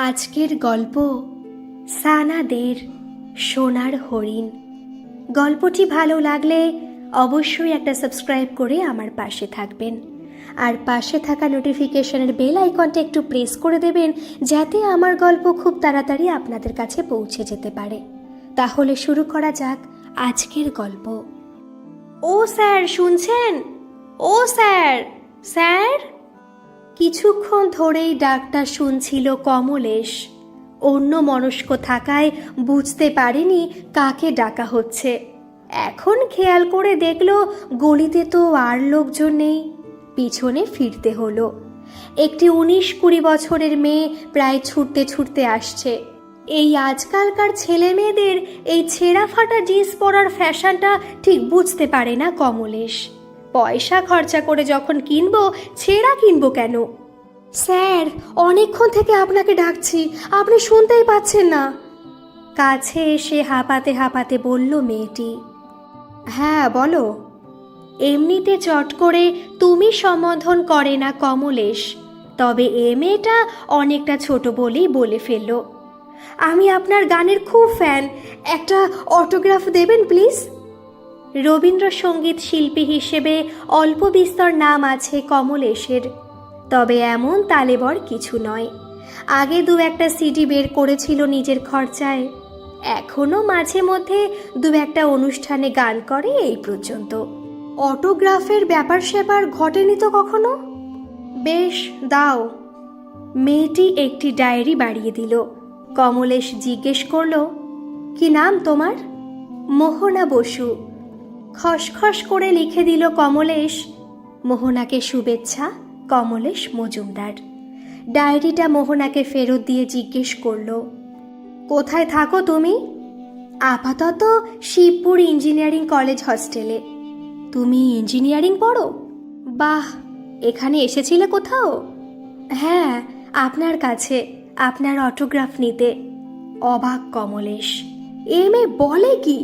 আজকের গল্প সানাদের সোনার হরিণ। গল্পটি ভালো লাগলে অবশ্যই একটা সাবস্ক্রাইব করে আমার পাশে থাকবেন, আর পাশে থাকা নোটিফিকেশনের বেল আইকনটা একটু প্রেস করে দেবেন, যাতে আমার গল্প খুব তাড়াতাড়ি আপনাদের কাছে পৌঁছে যেতে পারে। তাহলে শুরু করা যাক আজকের গল্প। ও স্যার, শুনছেন? ও স্যার, স্যার। কিছুক্ষণ ধরেই ডাকটা শুনছিল কমলেশ। অন্য মনস্ক থাকায় বুঝতে পারেনি কাকে ডাকা হচ্ছে। এখন খেয়াল করে দেখল গলিতে তো আর লোকজন নেই। পিছনে ফিরতে হলো। একটি 19-20 বছরের মেয়ে প্রায় ছুটতে ছুটতে আসছে। এই আজকালকার ছেলে মেয়েদের এই ছেঁড়া ফাটা জিন্স পরার ফ্যাশনটা ঠিক বুঝতে পারে না কমলেশ। পয়সা খরচা করে যখন কিনবো, ছেঁড়া কিনবো কেন? স্যার, অনেকক্ষণ থেকে আপনাকে ডাকছি, আপনি শুনতেই পাচ্ছেন না। কাছে এসে হাঁপাতে হাঁপাতে বলল মেয়েটি। হ্যাঁ বলো। এমনিতে চট করে তুমি সম্বোধন করে না কমলেশ, তবে এ মেয়েটা অনেকটা ছোট বলেই বলে ফেলল। আমি আপনার গানের খুব ফ্যান, একটা অটোগ্রাফ দেবেন প্লিজ? রবীন্দ্রসঙ্গীত শিল্পী হিসেবে অল্প বিস্তর নাম আছে কমলেশের, তবে এমন তালেবর কিছু নয়। আগে 2-1টা সিডি বের করেছিল নিজের খরচায়। এখনো মাঝে মধ্যে 2-1টা অনুষ্ঠানে গান করে, এই পর্যন্ত। অটোগ্রাফের ব্যাপার স্যাপার ঘটেনি তো কখনো? বেশ, দাও। মেয়েটি একটি ডায়েরি বাড়িয়ে দিল। কমলেশ জিজ্ঞেস করল, কি নাম তোমার? মোহনা বসু। খসখস করে লিখে দিল কমলেশ। মোহনাকে শুভেচ্ছা, কমলেশ মজুমদার। ডায়েরিটা মোহনাকে ফেরত দিয়ে জিজ্ঞেস করল, কোথায় থাকো তুমি? আপাতত শিবপুর ইঞ্জিনিয়ারিং কলেজ হস্টেলে। তুমি ইঞ্জিনিয়ারিং পড়ো? বাহ, এখানে এসেছিলে কোথাও? হ্যাঁ, আপনার কাছে, আপনার অটোগ্রাফ নিতে। অবাক কমলেশ। এ মেয়ে বলে কি?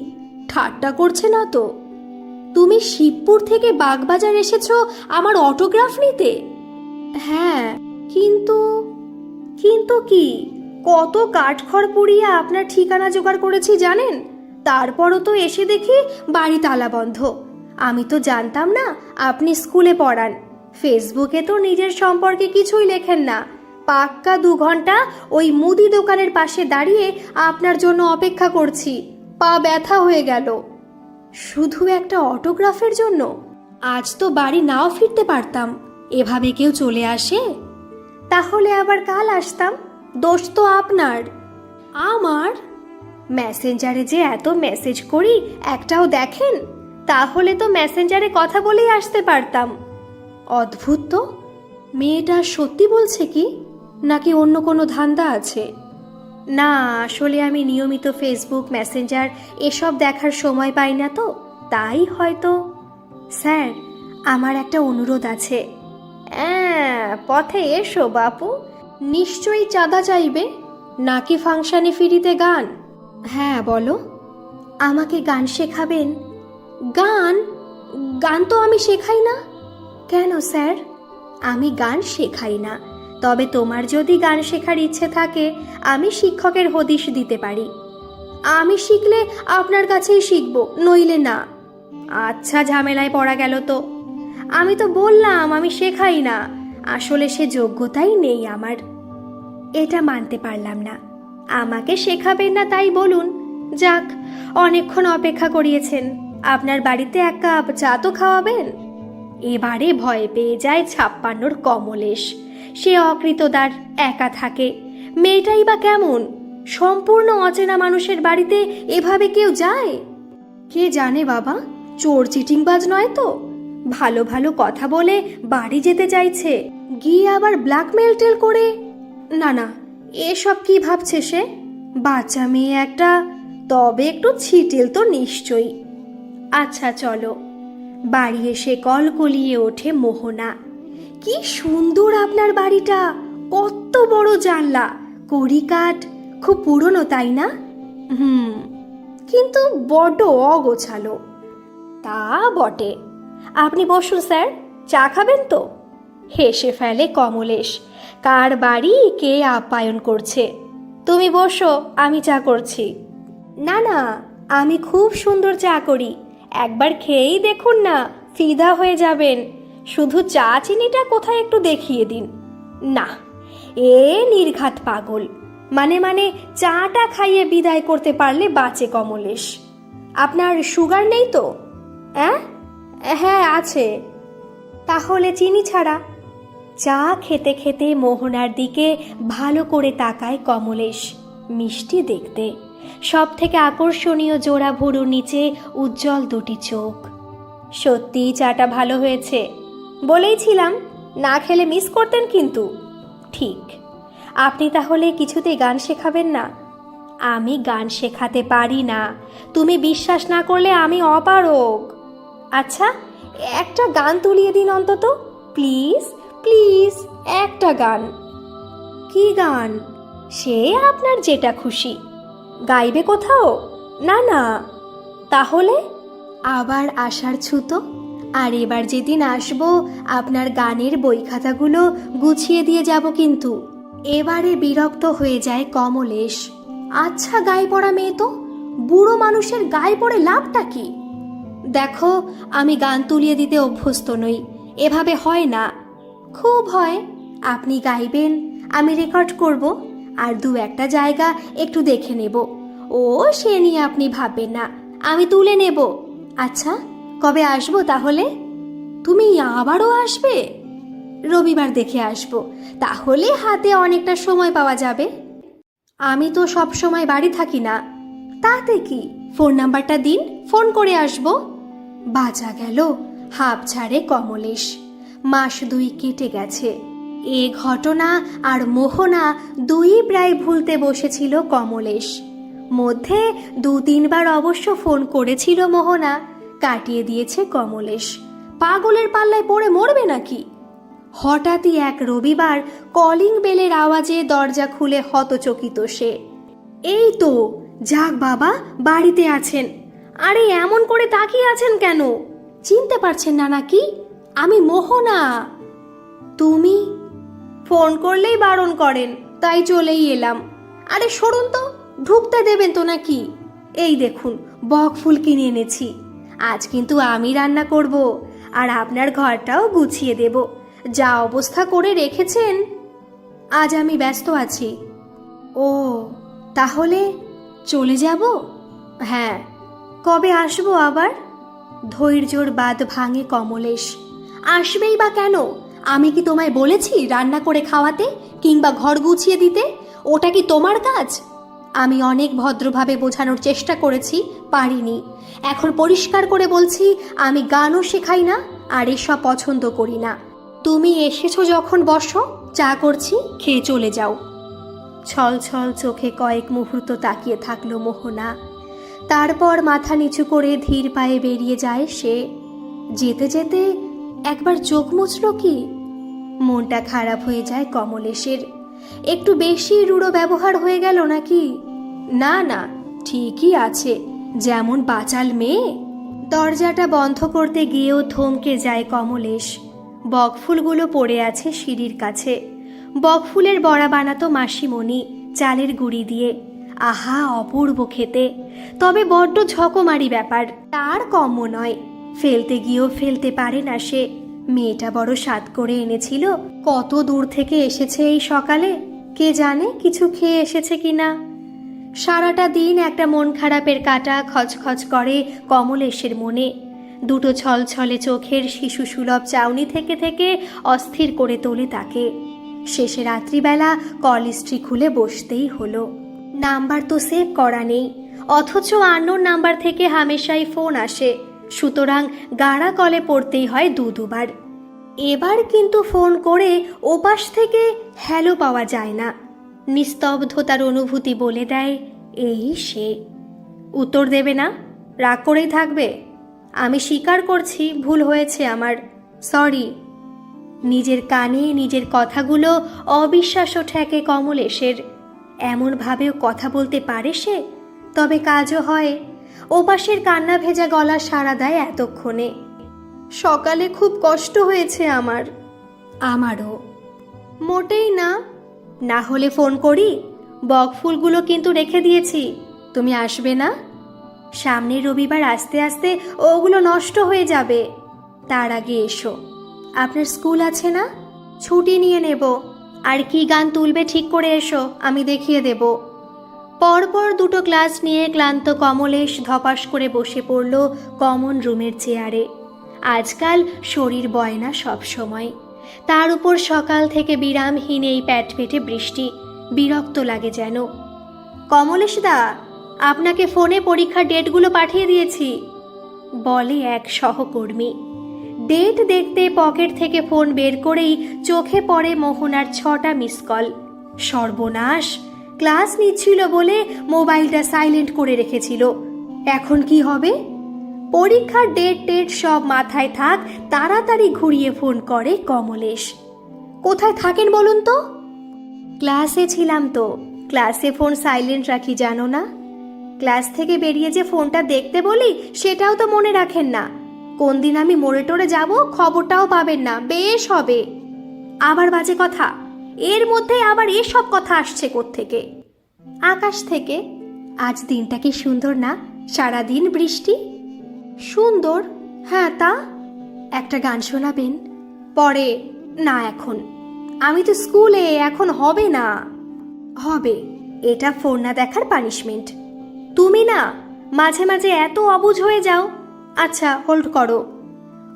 ঠাট্টা করছে না তো? তুমি শিবপুর থেকে বাগবাজার এসেছো আমার অটোগ্রাফ নিতে? হ্যাঁ, কিন্তু কিন্তু কি? কত কাঠখড় পুড়িয়ে আপনার ঠিকানা জোগাড় করেছি জানেন? তারপরও তো এসে দেখি বাড়ি তালা বন্ধ। আমি তো জানতাম না আপনি স্কুলে পড়ান। ফেসবুকে তো নিজের সম্পর্কে কিছুই লেখেন না। পাক্কা 2 ঘন্টা ওই মুদি দোকানের পাশে দাঁড়িয়ে আপনার জন্য অপেক্ষা করছি। পা ব্যথা হয়ে গেল। শুধু একটা অটোগ্রাফের জন্য? আজ তো বাড়ি নাও ফিরতে পারতাম। এভাবে কেউ চলে আসে? তাহলে আবার কাল আসতাম। দোষ তো আপনার। আমার? মেসেঞ্জারে যে এত মেসেজ করি, একটাও দেখেন? তাহলে তো মেসেঞ্জারে কথা বলেই আসতে পারতাম। অদ্ভুত তো, মেয়েটা সত্যি বলছে কি, নাকি অন্য কোনো ধান্দা আছে? না, আসলে আমি নিয়মিত ফেসবুক, মেসেঞ্জার এসব দেখার সময় পাই না তো, তাই হয়তো। স্যার, আমার একটা অনুরোধ আছে। পথে এসো বাপু। নিশ্চয়ই চাঁদা চাইবে, নাকি ফাংশনে ফিরিতে গান? হ্যাঁ বলো। আমাকে গান শেখাবেন? গান? গান তো আমি শেখাই না। কেন স্যার? আমি গান শেখাই না, তবে তোমার যদি গান শেখার ইচ্ছে থাকে আমি শিক্ষকের হদিশ দিতে পারি। আমি শিখলে আপনার কাছেই শিখব, নইলে না। আচ্ছা, ঝামেলায় পড়া গেল তো। আমি তো বললাম আমি শেখাই না, আসলে সে যোগ্যতাই নেই আমার। এটা মানতে পারলাম না। আমাকে শেখাবেন না তাই বলুন। যাক, অনেকক্ষণ অপেক্ষা করিয়েছেন, আপনার বাড়িতে 1 কাপ চা তো খাওয়াবেন। এবারে ভয় পেয়ে যায় 56-র কমলেশ। সে অকৃতদার, একা থাকে। মেয়েটাই বা কেমন? সম্পূর্ণ অচেনা মানুষের বাড়িতে এভাবে কেউ যায়? কে জানে বাবা, চোর চিটিংবাজ নয় তো? ভালো ভালো কথা বলে বাড়ি যেতে চাইছে, গিয়ে আবার ব্ল্যাকমেল টেল করে। না না, এসব কি ভাবছে সে? বাচ্চা মেয়ে একটা, তবে একটু ছিটিল তো নিশ্চয়ই। আচ্ছা চলো। বাড়ি এসে কলকলিয়ে ওঠে মোহনা। কি সুন্দর আপনার বাড়িটা! কত বড় জানলা, কড়িকাঠ, খুব পুরনো তাই না? কিন্তু বড্ড অগোছালো। তা বটে। আপনি বসুন স্যার, চা খাবেন তো? হেসে ফেলে কমলেশ। কার বাড়ি কে আপ্যায়ন করছে। তুমি বসো, আমি চা করছি। না না, আমি খুব সুন্দর চা করি, একবার খেয়েই দেখুন না, ফিদা হয়ে যাবেন। শুধু চা চিনিটা কোথায় একটু দেখিয়ে দিন। না, এ নির্ঘাত পাগল। মানে চাটা খাইয়ে বিদায় করতে পারলে বাঁচে কমলেশ। আপনার সুগার নেই তো? হ্যাঁ আছে। তাহলে চিনি ছাড়া। চা খেতে খেতে মোহনার দিকে ভালো করে তাকায় কমলেশ। মিষ্টি দেখতে, সব থেকে আকর্ষণীয় জোড়া ভুরুর নিচে উজ্জ্বল দুটি চোখ। সত্যিই চাটা ভালো হয়েছে। বলেইছিলাম, না খেলে মিস করতেন কিন্তু। ঠিক। আপনি তাহলে কিছুতেই গান শেখাবেন না? আমি গান শেখাতে পারি না, তুমি বিশ্বাস না করলে আমি অপারগ। আচ্ছা, একটা গান তুলিয়ে দিন অন্তত, প্লিজ প্লিজ, একটা গান। কি গান? সে আপনার যেটা খুশি। গাইবে কোথাও? না না। তাহলে আবার আসার ছুতো। আর এবার যেদিন আসবো আপনার গানের বই খাতাগুলো গুছিয়ে দিয়ে যাব কিন্তু। এবারে বিরক্ত হয়ে যায় কমলেশ। আচ্ছা, গায়ে পড়া মেয়ে তো, বুড়ো মানুষের গায়ে পড়ে লাভটা কি? দেখো, আমি গান তুলিয়ে দিতে অভ্যস্ত নই, এভাবে হয় না। খুব হয়। আপনি গাইবেন, আমি রেকর্ড করব, আর দু একটা জায়গা একটু দেখে নেব। ও সে নিয়ে আপনি ভাববেন না, আমি তুলে নেব। আচ্ছা, কবে আসবো তাহলে? তুমি আবারও আসবে? রবিবার দেখে আসবো, তাহলে হাতে অনেকটা সময় পাওয়া যাবে। আমি তো সব সময় বাড়ি থাকি না। তাতে কি, ফোন নাম্বারটা দিন, ফোন করে আসবো। বাঁচা গেল, হাঁপ ছাড়ে কমলেশ। মাস 2 কেটে গেছে। এ ঘটনা আর মোহনা দুই প্রায় ভুলতে বসেছিল কমলেশ। মধ্যে 2-3 বার অবশ্য ফোন করেছিল মোহনা, কাটিয়ে দিয়েছে কমলেশ। পাগলের পাল্লায় পড়ে মরবে নাকি? হঠাৎই এক রবিবার কলিং বেলের আওয়াজে দরজা খুলে হতচকিত সে। এই তো, যাক বাবা, বাড়িতে আছেন। আরে এমন করে তাকিয়ে আছেন কেন? চিনতে পারছেন না নাকি? আমি মোহনা। তুমি? ফোন করলেই বারণ করেন, তাই চলেই এলাম। আরে সরুন তো, ঢুকতে দেবেন তো নাকি? এই দেখুন, বক ফুল কিনে এনেছি। আজ কিন্তু আমি রান্না করব, আর আপনার ঘরটাও গুছিয়ে দেব, যা অবস্থা করে রেখেছেন। আজ আমি ব্যস্ত আছি। ও, তাহলে চলে যাব? হ্যাঁ। কবে আসবো আবার? ধৈর্যর বাঁধ ভাঙে কমলেশ। আসবেই বা কেন? আমি কি তোমায় বলেছি রান্না করে খাওয়াতে কিংবা ঘর গুছিয়ে দিতে? ওটা কি তোমার কাজ? আমি অনেক ভদ্রভাবে বোঝানোর চেষ্টা করেছি, পারিনি। এখন পরিষ্কার করে বলছি, আমি গানও শেখাই না, আর এসব পছন্দ করি না। তুমি এসেছো যখন বসো, চা করছি, খেয়ে চলে যাও। ছল ছল চোখে কয়েক মুহূর্ত তাকিয়ে থাকলো মোহনা। তারপর মাথা নিচু করে ধীর পায়ে বেরিয়ে যায় সে। যেতে যেতে একবার চোখ মুছল কি? মনটা খারাপ হয়ে যায় কমলেশের। একটু বেশি রূঢ় ব্যবহার হয়ে গেল নাকি? না না, ঠিকই আছে, যেমন বাচাল মেয়ে। দরজাটা বন্ধ করতে গিয়েও থমকে যায় কমলেশ। বকফুলগুলো পড়ে আছে সিঁড়ির কাছে। বকফুলের বড়া বানাতো মাসিমণি চালের গুঁড়ি দিয়ে। আহা, অপূর্ব খেতে, তবে বড্ড ঝকমারি ব্যাপার, তার কম্য নয়। ফেলতে গিয়েও ফেলতে পারে না সে। মেয়েটা বড় স্বাদ করে এনেছিল, কত দূর থেকে এসেছে এই সকালে, কে জানে কিছু খেয়ে এসেছে কিনা। সারাটা দিন একটা মন খারাপের কাঁটা খচখচ করে কমলেশের মনে। দুটো ছলছলে চোখের শিশু সুলভ চাউনি থেকে থেকে অস্থির করে তোলে তাকে। শেষে রাত্রিবেলা কল হিস্ট্রি খুলে বসতেই হলো। নাম্বার তো সেভ করা নেই, অথচ আননোন নাম্বার থেকে হামেশাই ফোন আসে, সুতরাং গাড়া কলে পড়তেই হয় দুবার। এবার কিন্তু ফোন করে ওপাশ থেকে হ্যালো পাওয়া যায় না। নিস্তব্ধতার অনুভূতি বলে দেয় এই সে। উত্তর দেবে না? রাগ করেই থাকবে? আমি স্বীকার করছি, ভুল হয়েছে আমার, সরি। নিজের কানে নিজের কথাগুলো অবিশ্বাস্য ঠেকে কমলেশের। এমনভাবেও কথা বলতে পারে সে, তবে কাজও হয়। ওপাশের কান্না ভেজা গলা সাড়া দেয় এতক্ষণে। সকালে খুব কষ্ট হয়েছে আমার। আমারও। মোটেই না। না হলে ফোন করি। বকফুলগুলো কিন্তু রেখে দিয়েছি, তুমি আসবে না? সামনের রবিবার আসতে আসতে ওগুলো নষ্ট হয়ে যাবে। তার আগে এসো। আপনার স্কুল আছে না? ছুটি নিয়ে নেব। আর কি গান তুলবে ঠিক করে এসো, আমি দেখিয়ে দেব। পরপর দুটো ক্লাস নিয়ে ক্লান্ত কমলেশ ধপাস করে বসে পড়ল কমন রুমের চেয়ারে। আজকাল শরীর বয় না সব সময়, তার উপর সকাল থেকে বিরামহীন এই প্যাটপেটে বৃষ্টি, বিরক্ত লাগে যেন। কমলেশ দা, আপনাকে ফোনে পরীক্ষার ডেটগুলো পাঠিয়ে দিয়েছি, বলে এক সহকর্মী। ডেট দেখতে পকেট থেকে ফোন বের করেই চোখে পড়ে মোহনার 6টা মিস কল। সর্বনাশ, ক্লাস নিচ্ছিল বলে মোবাইলটা সাইলেন্ট করে রেখেছিল। এখন কি হবে? পরীক্ষার ডেট সব মাথায় থাক, তাড়াতাড়ি ঘুরিয়ে ফোন করে কমলেশ। কোথায় থাকেন বলুন তো? ক্লাসে ছিলাম তো। ক্লাসে ফোন সাইলেন্ট রাখি জানো না? ক্লাস থেকে বেরিয়ে যে ফোনটা দেখতে বলি সেটাও তো মনে রাখেন না। কোন দিন আমি মোড়ে টোড়ে যাব খবরটাও পাবেন না। বেশ হবে। আবার বাজে কথা। এর মধ্যে আবার এসব কথা আসছে কোত্থেকে? আকাশ থেকে। আজ দিনটা কি সুন্দর না? সারাদিন বৃষ্টি। সুন্দর, হ্যাঁ তা। একটা গান শোনাবেন? পরে না, এখন আমি তো স্কুলে, এখন হবে না। হবে, এটা ফোন না দেখার পানিশমেন্ট। তুমি না মাঝে মাঝে এত অবুঝ হয়ে যাও। আচ্ছা হোল্ড করো।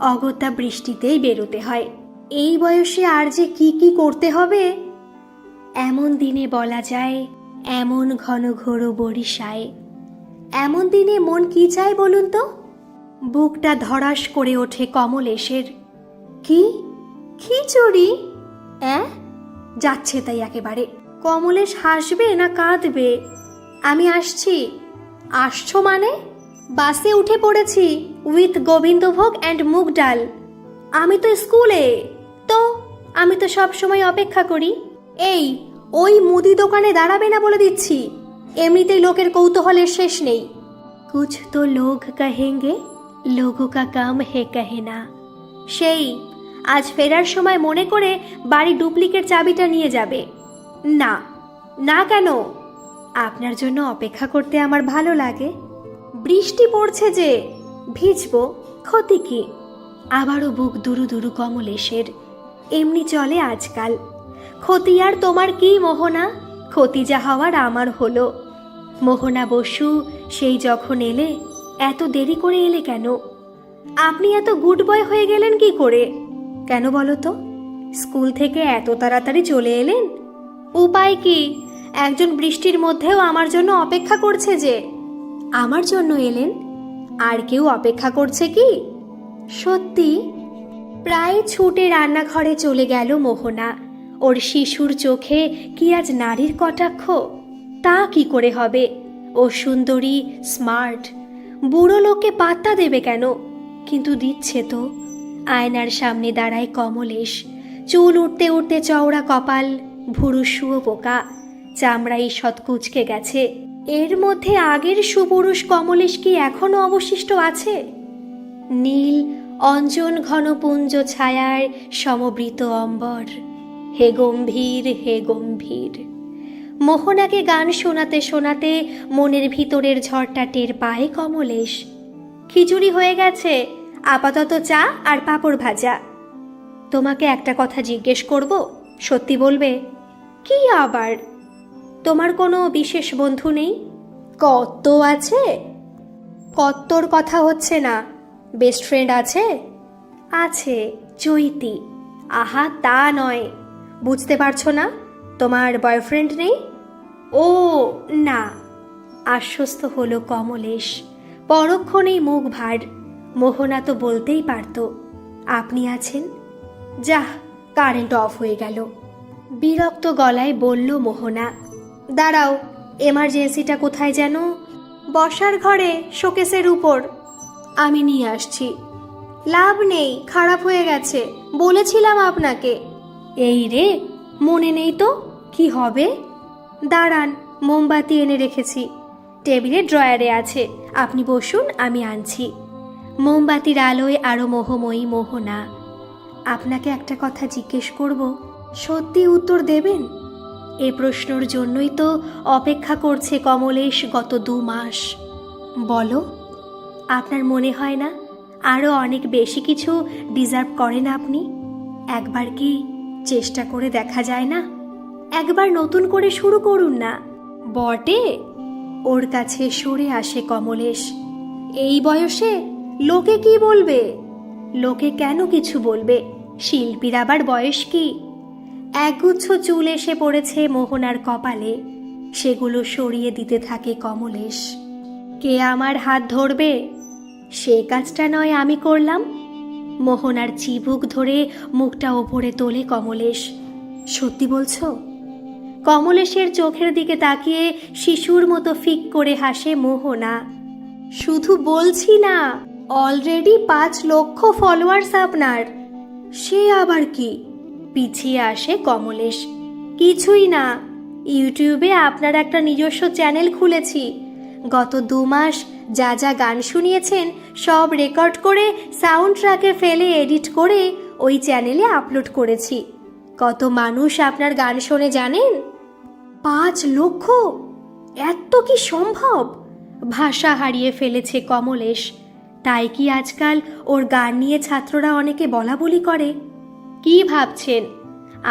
অগত্যা বৃষ্টিতেই বেরোতে হয়। এই বয়সে আর যে কি কি করতে হবে। এমন দিনে বলা যায়, এমন ঘন ঘোর বরিশায়। এমন দিনে মন কি চায় বলুন তো? বুকটা ধড়াস করে ওঠে কমলেশের। কি খিচুড়ি? যাচ্ছে তাই একেবারে। কমলেশ হাসবে না কাঁদবে? আমি আসছি। আসছো মানে? বাসে উঠে পড়েছি উইথ গোবিন্দভোগ অ্যান্ড মুগ ডাল। আমি তো স্কুলে। তো আমি তো সব সময় অপেক্ষা করি। এই, ওই মুদি দোকানে দাঁড়াবে না বলে দিচ্ছি। এমনিতেই লোকের কৌতূহলের শেষ নেই। কুছ তো লোক কহেঙ্গে, লোগো কা কাম হে কহেনা। সেই আজ ফেরার সময় মনে করে বাড়ি ডুপ্লিকেট চাবিটা নিয়ে যাবে। না না কেন? আপনার জন্য অপেক্ষা করতে আমার ভালো লাগে। বৃষ্টি পড়ছে যে, ভিজবো, ক্ষতি কি? আবারও বুক দুরু দুরু কমলেশের। এমনি চলে আজকাল। ক্ষতি আর তোমার কি মোহনা? ক্ষতি যা হওয়ার আমার হলো। মোহনা বসু, সেই যখন এলে, এত দেরি করে এলে কেন? আপনি এত গুড বয় হয়ে গেলেন কি করে? কেন বলো তো? স্কুল থেকে এত তাড়াতাড়ি চলে এলেন। উপায় কি? একজন বৃষ্টির মধ্যেও আমার জন্য অপেক্ষা করছে যে। আমার জন্য এলেন? আর কেউ অপেক্ষা করছে কি? সত্যি? প্রায় ছুটে রান্নাঘরে চলে গেল মোহনা। ওর শিশুর চোখে কি আজ নারীর কটাক্ষ? তা কি করে হবে? ও সুন্দরী, স্মার্ট, বুড়ো লোককে পাত্তা দেবে কেন? কিন্তু দিচ্ছে তো। আয়নার সামনে দাঁড়ায় কমলেশ। চুল উঠতে উঠতে চওড়া কপাল, ভুরু শুয়ো পোকা, চামড়া ঈষৎ কুঁচকে গেছে। এর মধ্যে আগের সুপুরুষ কমলেশ কি এখনো অবশিষ্ট আছে? নীল অঞ্জন ঘনপুঞ্জ ছায়ার সমবৃত অম্বর। হে গম্ভীর, হে গম্ভীর। মোহনাকে গান শোনাতে শোনাতে মনের ভিতরের ঝড়টা টের পায় কমলেশ। খিচুড়ি হয়ে গেছে, আপাতত চা আর পাঁপড় ভাজা। তোমাকে একটা কথা জিজ্ঞেস করব, সত্যি বলবে? কি আবার? তোমার কোনো বিশেষ বন্ধু নেই? কত আছে। কত্তর কথা হচ্ছে না, বেস্ট ফ্রেন্ড আছে? আছে, চৈতি। আহা তা নয়, বুঝতে পারছো না? তোমার বয়ফ্রেন্ড নেই? ও না। আশ্বস্ত হলো কমলেশ। পরক্ষণেই মুখ ভার। মোহনা তো বলতেই পারত, আপনি আছেন। যাহ, কারেন্ট অফ হয়ে গেল। বিরক্ত গলায় বলল মোহনা। দাঁড়াও, এমার্জেন্সিটা কোথায় যেন? বসার ঘরে, শোকেসের উপর। আমি নিয়ে আসছি। লাভ নেই, খারাপ হয়ে গেছে, বলেছিলাম আপনাকে। এই রে, মনে নেই তো? কি হবে? দাঁড়ান, মোমবাতি এনে রেখেছি, টেবিলের ড্রয়ারে আছে। আপনি বসুন, আমি আনছি। মোমবাতির আলোয় আরো মোহময়ী মোহনা। আপনাকে একটা কথা জিজ্ঞেস করব, সত্যি উত্তর দেবেন? এ প্রশ্নর জন্যই তো অপেক্ষা করছে কমলেশ গত 2 মাস। বলো, আপনার মনে হয় না আরও অনেক বেশি কিছু ডিজার্ভ করেন আপনি? একবার কি চেষ্টা করে দেখা যায় না? একবার নতুন করে শুরু করুন না। বটে, ওর কাছে সরে আসে কমলেশ। এই বয়সে লোকে কি বলবে? লোকে কেন কিছু বলবে? শিল্পীর আবার বয়স কি? একগুচ্ছ চুল এসে পড়েছে মোহনার কপালে, সেগুলো সরিয়ে দিতে থাকে কমলেশ। কে আমার হাত ধরবে? সে কাজটা নয় আমি করলাম। মোহনার চিবুক ধরে মুখটা ওপরে তোলে কমলেশ। সত্যি বলছো? কমলেশের চোখের দিকে তাকিয়ে শিশুর মতো ফিক করে হাসে মোহনা। শুধু বলছি না, অলরেডি 5 লক্ষ ফলোয়ার্স আপনার। সে আবার কি? পিছিয়ে আসে কমলেশ। কিছুই না, ইউটিউবে আপনার একটা নিজস্ব চ্যানেল খুলেছি। গত 2 মাস যা যা গান শুনিয়েছেন সব রেকর্ড করে সাউন্ড ট্র্যাকে ফেলে এডিট করে ওই চ্যানেলে আপলোড করেছি। কত মানুষ আপনার গান শোনে জানেন? 5 লক্ষ! এত কি সম্ভব? ভাষা হারিয়ে ফেলেছে কমলেশ। তাই কি আজকাল ওর গান নিয়ে ছাত্ররা অনেকে বলাবলি করে? কি ভাবছেন?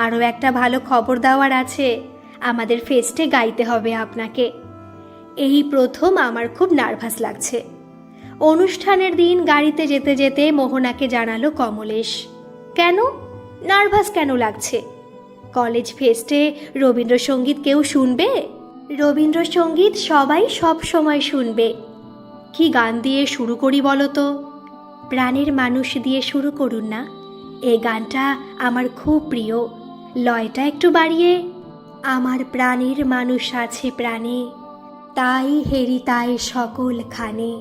আরও একটা ভালো খবর দেওয়ার আছে, আমাদের ফেস্টে গাইতে হবে আপনাকে। এই প্রথম আমার খুব নার্ভাস লাগছে। অনুষ্ঠানের দিন গাড়িতে যেতে যেতে মোহনাকে জানালো কমলেশ। কেন নার্ভাস কেন লাগছে? কলেজ ফেস্টে রবীন্দ্রসঙ্গীত কেউ শুনবে? রবীন্দ্রসঙ্গীত সবাই সব সময় শুনবে। কি গান দিয়ে শুরু করি বলো তো? প্রাণের মানুষ দিয়ে শুরু করুন না। এই গানটা আমার খুব প্রিয়। লয়টা একটু বাড়িয়ে। আমার প্রাণের মানুষ আছে প্রাণে, তাই হেরি তাই সকল খানে।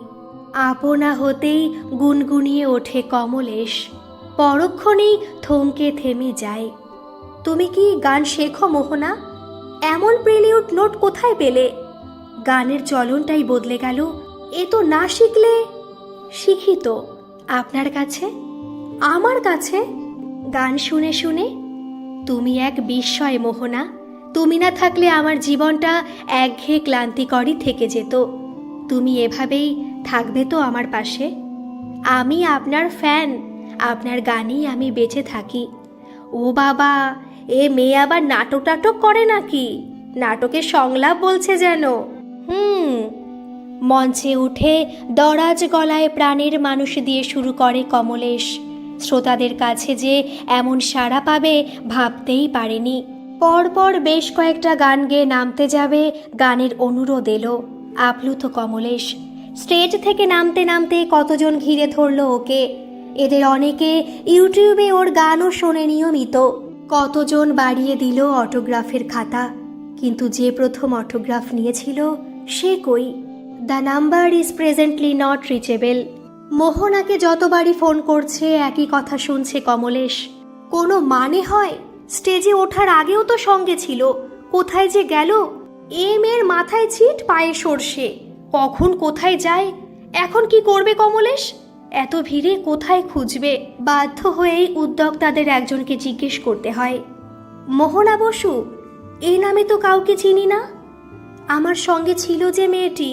আপনা হতেই গুনগুনিয়ে ওঠে কমলেশ, পরক্ষণেই থমকে থেমে যায়। তুমি কি গান শেখো মোহনা? এমন প্রিলিউড নোট কোথায় পেলে? গানের চলনটাই বদলে গেল। এ তো না শিখলে। শিখি তো। আপনার কাছে? আমার কাছে? গান শুনে শুনে? তুমি এক বিস্ময় মোহনা। তুমি না থাকলে আমার জীবনটা একঘেয়ে ক্লান্তিকরই থেকে যেত। তুমি এভাবেই থাকবে তো আমার পাশে? আমি আপনার ফ্যান, আপনার গানেই আমি বেঁচে থাকি। ও বাবা, এ মেয়ে আবার নাটক টাটক করে নাকি? নাটকের সংলাপ বলছে যেন। মঞ্চে উঠে দরাজ গলায় প্রাণের মানুষ দিয়ে শুরু করে কমলেশ। শ্রোতাদের কাছে যে এমন সাড়া পাবে ভাবতেই পারেনি। পরপর বেশ কয়েকটা গান গেয়ে নামতে যাবে, গানের অনুরোধ এলো। আপ্লুত কমলেশ। স্টেজ থেকে নামতে নামতে কতজন ঘিরে ধরল ওকে। এদের অনেকে ইউটিউবে ওর গানও শোনে নিয়মিত। কতজন বাড়িয়ে দিল অটোগ্রাফের খাতা, কিন্তু যে প্রথম অটোগ্রাফ নিয়েছিল সে কই? The number is presently not reachable. মোহনাকে যতবারই ফোন করছে একই কথা শুনছে কমলেশ। কোনো মানে হয়? স্টেজে ওঠার আগেও তো সঙ্গে ছিল, কোথায় যে গেল? এ মেয়ের মাথায় ছিট পায়ে সর্ষে, কখন কোথায় যায়? এখন কি করবে কমলেশ? এত ভিড়ে কোথায় খুঁজবে? বাধ্য হয়েই উদ্যোক্তাদের একজনকে জিজ্ঞেস করতে হয়। মোহনা বসু, এই নামে তো কাউকে চিনি না। আমার সঙ্গে ছিল যে মেয়েটি।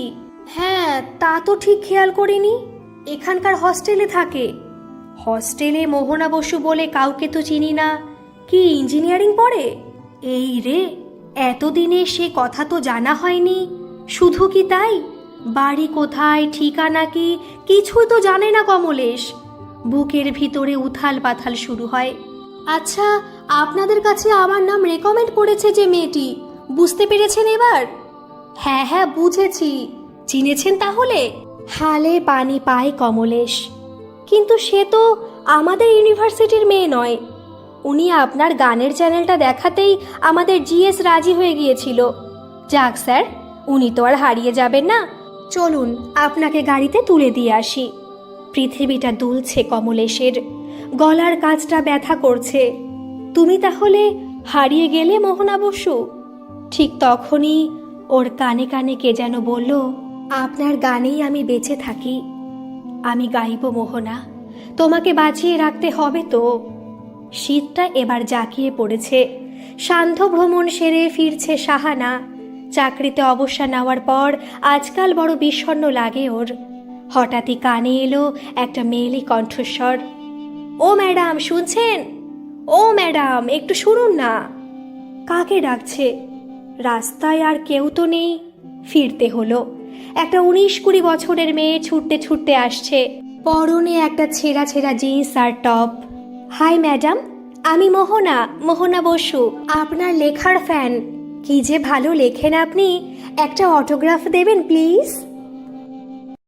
হ্যাঁ, তা তো ঠিক খেয়াল করিনি। এখানকার হস্টেলে থাকে। হস্টেলে মোহনা বসু বলে কাউকে তো চিনি না। কি ইঞ্জিনিয়ারিং পড়ে? এই রে, এতদিনে সে কথা তো জানা হয়নি। শুধু কি তাই, বাড়ি কোথায়, ঠিকানা কি, কিছু তো জানে না কমলেশ। বুকের ভিতরে উথাল পাথাল শুরু হয়। আচ্ছা, আপনাদের কাছে আমার নাম রেকমেন্ড করেছে যে মেয়েটি, বুঝতে পেরেছেন এবার? হ্যাঁ হ্যাঁ, বুঝেছি। চিনেছেন তাহলে? হালে পানি পায় কমলেশ। কিন্তু সে তো আমাদের ইউনিভার্সিটির মেয়ে নয়। উনি আপনার গানের চ্যানেলটা দেখাতেই আমাদের জিএস রাজি হয়ে গিয়েছিল। যাক স্যার, উনি তো আর হারিয়ে যাবেন না। চলুন আপনাকে গাড়িতে তুলে দিয়ে আসি। পৃথিবীটা দুলছে কমলেশের, গলার কাছটা ব্যথা করছে। তুমি তাহলে হারিয়ে গেলে মোহনা বসু? ঠিক তখনই ওর কানে কানে কে যেন বলল, আপনার গানেই আমি বেঁচে থাকি। আমি গাইব মোহনা, তোমাকে বাঁচিয়ে রাখতে হবে তো। শীতটা এবার জাঁকিয়ে পড়েছে। সান্ধ্য ভ্রমণ সেরে ফিরছে সাহানা। চাকরিতে অবসর নেওয়ার পর আজকাল বড় বিষণ্ণ লাগে ওর। হঠাৎই কানে এলো একটা মেয়েলি কণ্ঠস্বর। ও ম্যাডাম, শুনছেন? ও ম্যাডাম, একটু শুনুন না। কাকে ডাকছে? রাস্তায় আর কেউ তো নেই। ফিরতে হলো। একটা 19-20 বছরের মেয়ে ছুটতে ছুটতে আসছে, পরনে একটা ছেঁড়া ছেঁড়া জিন্স আর টপ। হাই ম্যাডাম, আমি মোহনা বসু, আপনার লেখার ফ্যান। কি যে ভালো লেখেন আপনি, একটা অটোগ্রাফ দেবেন প্লিজ?